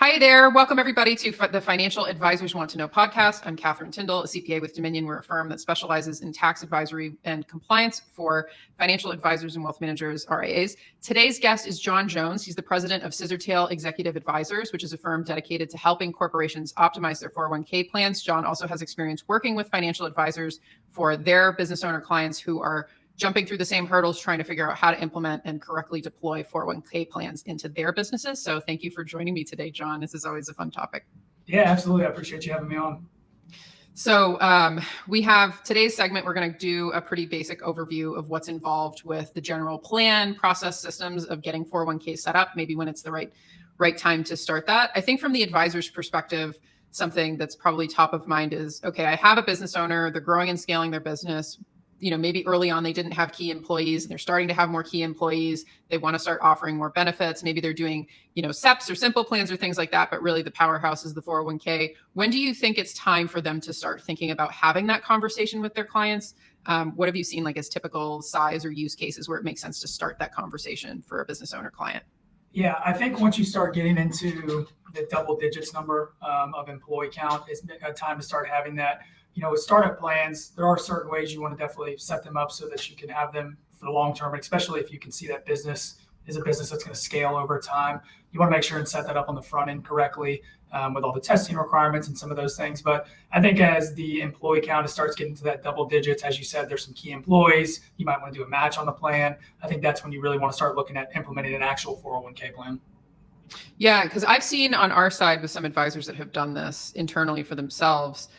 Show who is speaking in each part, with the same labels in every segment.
Speaker 1: Hi there. Welcome, everybody, to the Financial Advisors Want to Know podcast. I'm Catherine Tindall, a CPA with Dominion. We're a firm that specializes in tax advisory and compliance for financial advisors and wealth managers, RIAs. Today's guest is John Jones. He's the president of Scissortail Executive Advisors, which is a firm dedicated to helping corporations optimize their 401k plans. John also has experience working with financial advisors for their business owner clients who are jumping through the same hurdles, trying to figure out how to implement and correctly deploy 401k plans into their businesses. So thank you for joining me today, John. This is always a fun topic.
Speaker 2: Yeah, absolutely. I appreciate you having me on.
Speaker 1: So we have today's segment. We're going to do a pretty basic overview of what's involved with the general plan, process, systems of getting 401k set up, maybe when it's the right time to start that. I think from the advisor's perspective, something that's probably top of mind is, okay, I have a business owner, they're growing and scaling their business. Maybe early on they didn't have key employees and they're starting to have more key employees. They want to start offering more benefits. Maybe they're doing, SEPs or simple plans or things like that, but really the powerhouse is the 401k. When do you think it's time for them to start thinking about having that conversation with their clients? What have you seen as typical size or use cases where it makes sense to start that conversation for a business owner client?
Speaker 2: Yeah, I think once you start getting into the double digits number of employee count, it's a time to start having that. With startup plans, there are certain ways you want to definitely set them up so that you can have them for the long term, especially if you can see that business is a business that's going to scale over time. You want to make sure and set that up on the front end correctly with all the testing requirements and some of those things. But I think as the employee count starts getting to that double digits, as you said, there's some key employees. You might want to do a match on the plan. I think that's when you really want to start looking at implementing an actual 401k plan.
Speaker 1: Yeah, because I've seen on our side with some advisors that have done this internally for themselves,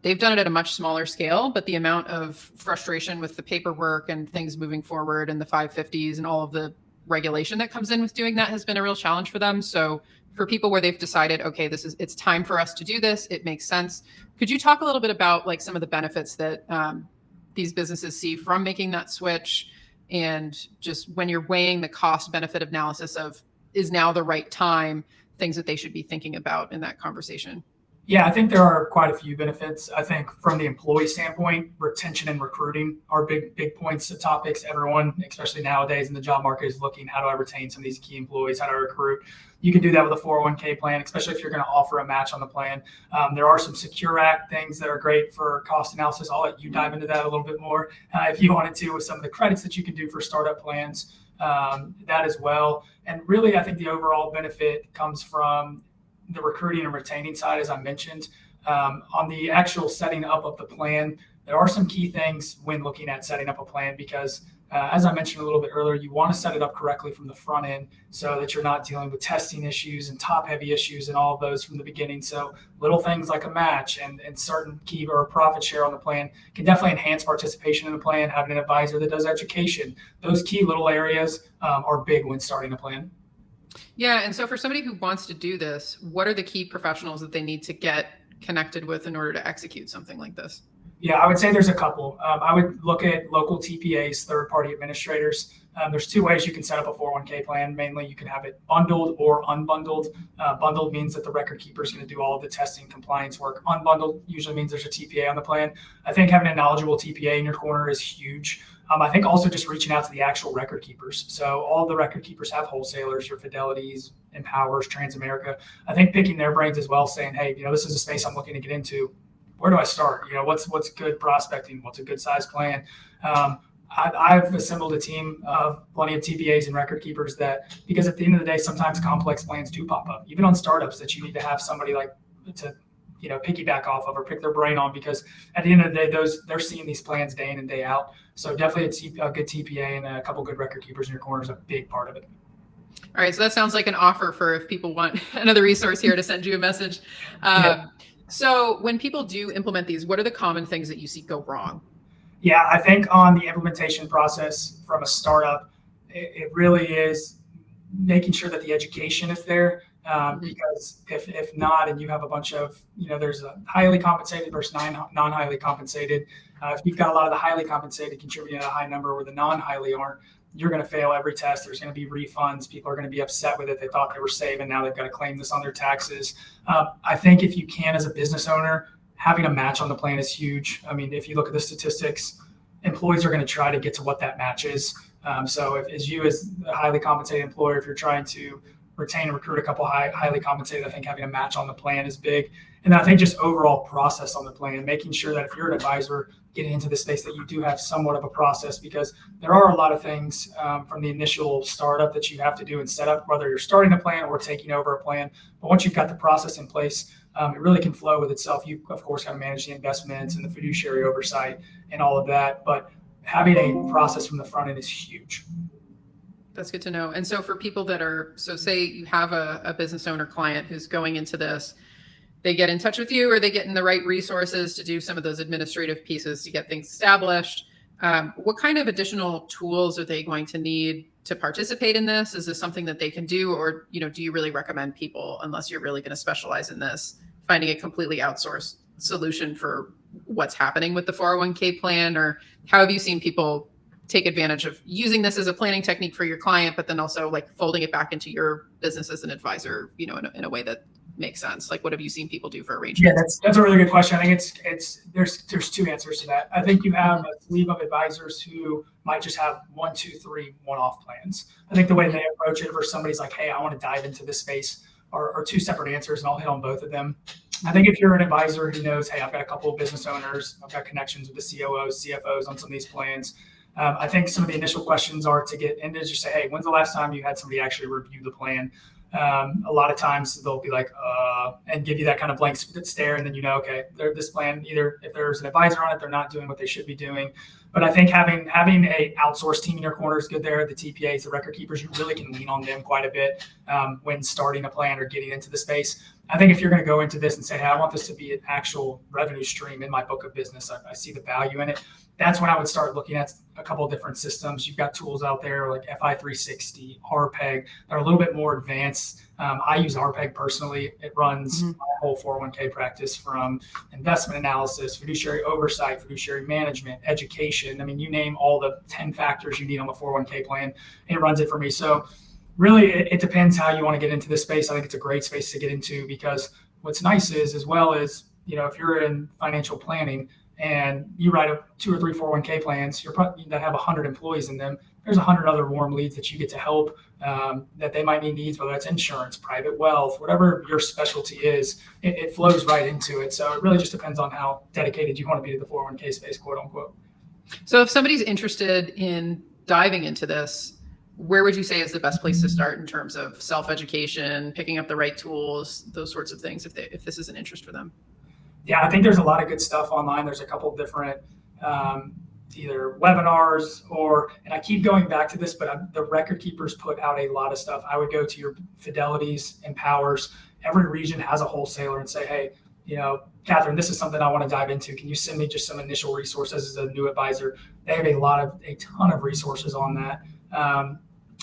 Speaker 1: they've done it at a much smaller scale, but the amount of frustration with the paperwork and things moving forward and the 550s and all of the regulation that comes in with doing that has been a real challenge for them. So for people where they've decided, okay, it's time for us to do this, it makes sense. Could you talk a little bit about some of the benefits that these businesses see from making that switch, and just when you're weighing the cost benefit analysis of is now the right time, things that they should be thinking about in that conversation?
Speaker 2: Yeah, I think there are quite a few benefits. I think from the employee standpoint, retention and recruiting are big points, topics. Everyone, especially nowadays in the job market, is looking, how do I retain some of these key employees? How do I recruit? You can do that with a 401k plan, especially if you're going to offer a match on the plan. There are some Secure Act things that are great for cost analysis. I'll let you dive into that a little bit more if you wanted to, with some of the credits that you can do for startup plans, that as well. And really, I think the overall benefit comes from the recruiting and retaining side, as I mentioned. On the actual setting up of the plan, there are some key things when looking at setting up a plan, because as I mentioned a little bit earlier, you want to set it up correctly from the front end so that you're not dealing with testing issues and top heavy issues and all of those from the beginning. So little things like a match and certain key or profit share on the plan can definitely enhance participation in the plan. Having an advisor that does education, those key little areas are big when starting a plan.
Speaker 1: Yeah. And so for somebody who wants to do this, what are the key professionals that they need to get connected with in order to execute something like this?
Speaker 2: Yeah, I would say there's a couple. I would look at local TPAs, third-party administrators. There's two ways you can set up a 401k plan. Mainly, you can have it bundled or unbundled. Bundled means that the record keeper is going to do all of the testing compliance work. Unbundled usually means there's a TPA on the plan. I think having a knowledgeable TPA in your corner is huge. I think also just reaching out to the actual record keepers. So all the record keepers have wholesalers, your Fidelities, Empowers, Transamerica. I think picking their brains as well, saying, hey, this is a space I'm looking to get into. Where do I start? What's good prospecting? What's a good size plan? I've assembled a team of plenty of TPAs and record keepers because at the end of the day, sometimes complex plans do pop up, even on startups, that you need to have somebody to piggyback off of or pick their brain on, because at the end of the day, they're seeing these plans day in and day out. So definitely a good TPA and a couple good record keepers in your corner is a big part of it.
Speaker 1: All right. So that sounds like an offer for if people want another resource here to send you a message.
Speaker 2: Yeah.
Speaker 1: So when people do implement these, what are the common things that you see go wrong?
Speaker 2: Yeah, I think on the implementation process from a startup, it really is making sure that the education is there. Because if not, and you have a bunch of, there's a highly compensated versus non-highly compensated. If you've got a lot of the highly compensated contributing at a high number where the non-highly aren't, you're going to fail every test. There's going to be refunds. People are going to be upset with it. They thought they were saving. Now they've got to claim this on their taxes. I think if you can, as a business owner, having a match on the plan is huge. I mean, if you look at the statistics, employees are going to try to get to what that match is. So as a highly compensated employer, if you're trying to retain and recruit a couple highly compensated. I think having a match on the plan is big. And I think just overall process on the plan, making sure that if you're an advisor getting into the space that you do have somewhat of a process, because there are a lot of things from the initial startup that you have to do and set up, whether you're starting a plan or taking over a plan. But once you've got the process in place, it really can flow with itself. You, of course, got to manage the investments and the fiduciary oversight and all of that. But having a process from the front end is huge.
Speaker 1: That's good to know. And so for people that are, so say you have a business owner client who's going into this, they get in touch with you, or they get in the right resources to do some of those administrative pieces to get things established. What kind of additional tools are they going to need to participate in this? Is this something that they can do? Or, do you really recommend people, unless you're really going to specialize in this, finding a completely outsourced solution for what's happening with the 401k plan? Or how have you seen people take advantage of using this as a planning technique for your client, but then also like folding it back into your business as an advisor, in a way that makes sense? Like, what have you seen people do for arrangements?
Speaker 2: Yeah, that's a really good question. I think there's two answers to that. I think you have a sleeve of advisors who might just have 1, 2, 3 one-off plans. I think the way they approach it versus somebody's like, hey, I want to dive into this space are two separate answers, and I'll hit on both of them. I think if you're an advisor who knows, hey, I've got a couple of business owners, I've got connections with the COOs, CFOs on some of these plans. I think some of the initial questions are to get into just say, hey, when's the last time you had somebody actually review the plan? A lot of times they'll be like, and give you that kind of blank stare. And then, okay, this plan, either if there's an advisor on it, they're not doing what they should be doing. But I think having a outsourced team in your corner is good there. The TPAs, the record keepers, you really can lean on them quite a bit when starting a plan or getting into the space. I think if you're going to go into this and say, hey, I want this to be an actual revenue stream in my book of business, I see the value in it. That's when I would start looking at a couple of different systems. You've got tools out there like FI360, RPEG, that are a little bit more advanced. I use RPEG personally. It runs my whole 401k practice, from investment analysis, fiduciary oversight, fiduciary management, education. I mean, you name all the 10 factors you need on the 401k plan, and it runs it for me. So really, it depends how you want to get into this space. I think it's a great space to get into, because what's nice is, as well as, if you're in financial planning, and you write up 2 or 3 401k plans that have 100 employees in them, there's 100 other warm leads that you get to help that they might need needs, whether that's insurance, private wealth, whatever your specialty is, it flows right into it. So it really just depends on how dedicated you want to be to the 401k space, quote unquote.
Speaker 1: So if somebody's interested in diving into this, where would you say is the best place to start in terms of self-education, picking up the right tools, those sorts of things, if this is an interest for them?
Speaker 2: Yeah, I think there's a lot of good stuff online. There's a couple different either webinars and I keep going back to this, but the record keepers put out a lot of stuff. I would go to your Fidelities, Empowers. Every region has a wholesaler and say, hey, Catherine, this is something I want to dive into. Can you send me just some initial resources as a new advisor? They have a ton of resources on that.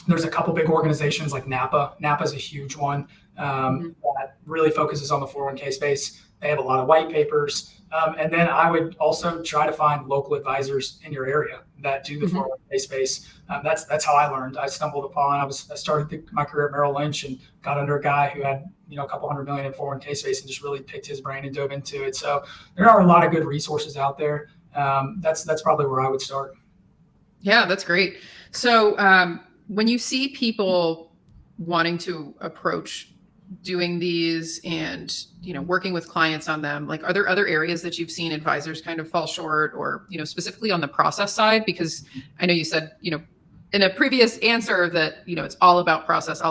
Speaker 2: There's a couple big organizations like NAPA. NAPA is a huge one that really focuses on the 401k space. They have a lot of white papers. And then I would also try to find local advisors in your area that do the 401k space. That's how I learned. I stumbled upon, I started my career at Merrill Lynch and got under a guy who had, a couple $100 million in 401k space, and just really picked his brain and dove into it. So there are a lot of good resources out there. That's probably where I would start.
Speaker 1: Yeah, that's great. So when you see people wanting to approach doing these and, working with clients on them, like, are there other areas that you've seen advisors kind of fall short, or, specifically on the process side? Because I know you said, in a previous answer that, it's all about process.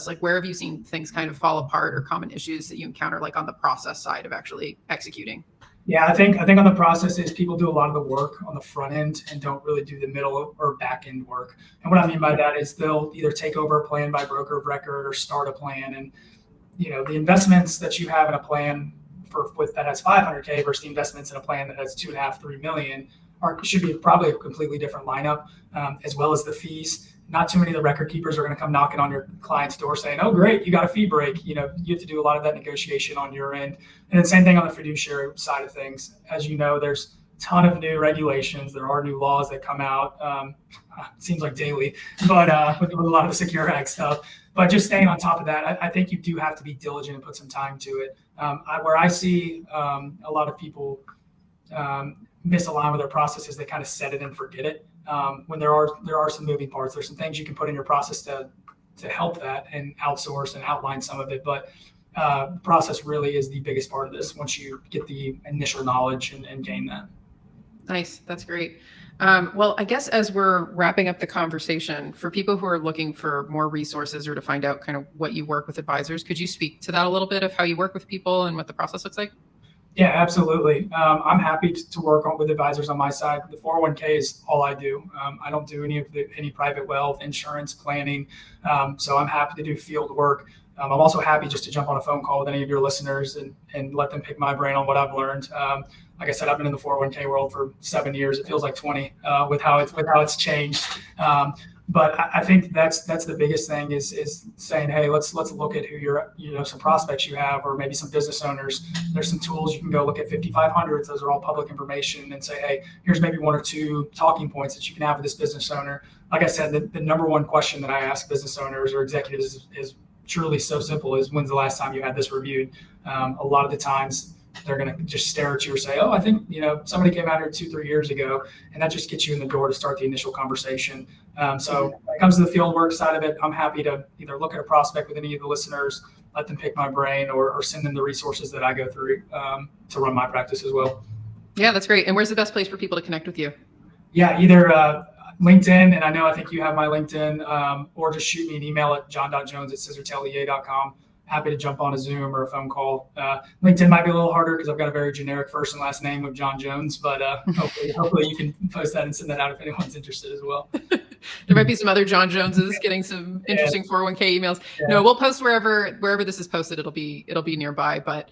Speaker 1: Like, where have you seen things kind of fall apart, or common issues that you encounter, like on the process side of actually executing?
Speaker 2: Yeah, I think on the process is people do a lot of the work on the front end and don't really do the middle or back end work. And what I mean by that is they'll either take over a plan by broker of record or start a plan. And, the investments that you have in a plan that has 500K versus the investments in a plan that has 2.5, 3 million should be probably a completely different lineup, as well as the fees. Not too many of the record keepers are going to come knocking on your client's door saying, oh, great, you got a fee break. You have to do a lot of that negotiation on your end. And then same thing on the fiduciary side of things. As you know, there's a ton of new regulations. There are new laws that come out. It seems like daily, but with a lot of the Secure Act stuff. But just staying on top of that, I think you do have to be diligent and put some time to it. Where I see a lot of people misalign with their processes, they kind of set it and forget it. When there are some moving parts, there's some things you can put in your process to to help that and outsource and outline some of it. But the process really is the biggest part of this once you get the initial knowledge and gain that.
Speaker 1: Nice. That's great. Well, I guess as we're wrapping up the conversation, for people who are looking for more resources or to find out kind of what you work with advisors, could you speak to that a little bit of how you work with people and what the process looks like?
Speaker 2: Yeah, absolutely. I'm happy to work with advisors on my side. The 401k is all I do. I don't do any private wealth, insurance, planning. So I'm happy to do field work. I'm also happy just to jump on a phone call with any of your listeners and let them pick my brain on what I've learned. Like I said, I've been in the 401k world for 7 years. It feels like 20 with how it's changed. But I think that's the biggest thing is saying, hey, let's look at who some prospects you have, or maybe some business owners. There's some tools you can go look at 5500s. Those are all public information, and say, hey, here's maybe 1 or 2 talking points that you can have with this business owner. Like I said, the number one question that I ask business owners or executives is truly so simple: is when's the last time you had this reviewed? A lot of the times they're going to just stare at you or say, oh, I think, somebody came out here 2-3 years ago, and that just gets you in the door to start the initial conversation. So when it comes to the field work side of it, I'm happy to either look at a prospect with any of the listeners, let them pick my brain, or send them the resources that I go through to run my practice as well.
Speaker 1: Yeah, that's great. And where's the best place for people to connect with you?
Speaker 2: Yeah, either LinkedIn, and I think you have my LinkedIn, or just shoot me an email at john.jones@scissortailea.com. Happy to jump on a Zoom or a phone call. LinkedIn might be a little harder because I've got a very generic first and last name of John Jones, but hopefully you can post that and send that out if anyone's interested as well.
Speaker 1: There might be some other John Joneses getting some interesting 401k emails.
Speaker 2: Yeah.
Speaker 1: No, we'll post wherever this is posted. It'll be nearby. But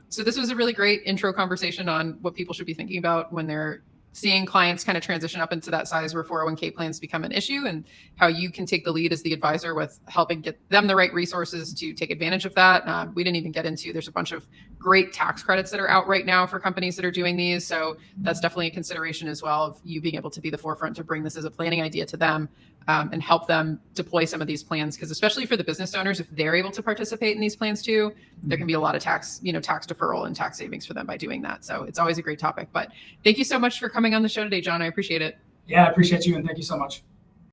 Speaker 1: so this was a really great intro conversation on what people should be thinking about when they're seeing clients kind of transition up into that size where 401k plans become an issue, and how you can take the lead as the advisor with helping get them the right resources to take advantage of that. We didn't even get into, there's a bunch of great tax credits that are out right now for companies that are doing these. So that's definitely a consideration as well, of you being able to be the forefront to bring this as a planning idea to them, and help them deploy some of these plans. Because especially for the business owners, if they're able to participate in these plans too, there can be a lot of tax deferral and tax savings for them by doing that. So it's always a great topic. But thank you so much for coming on the show today, John. I appreciate it.
Speaker 2: Yeah, I appreciate you, and thank you so much.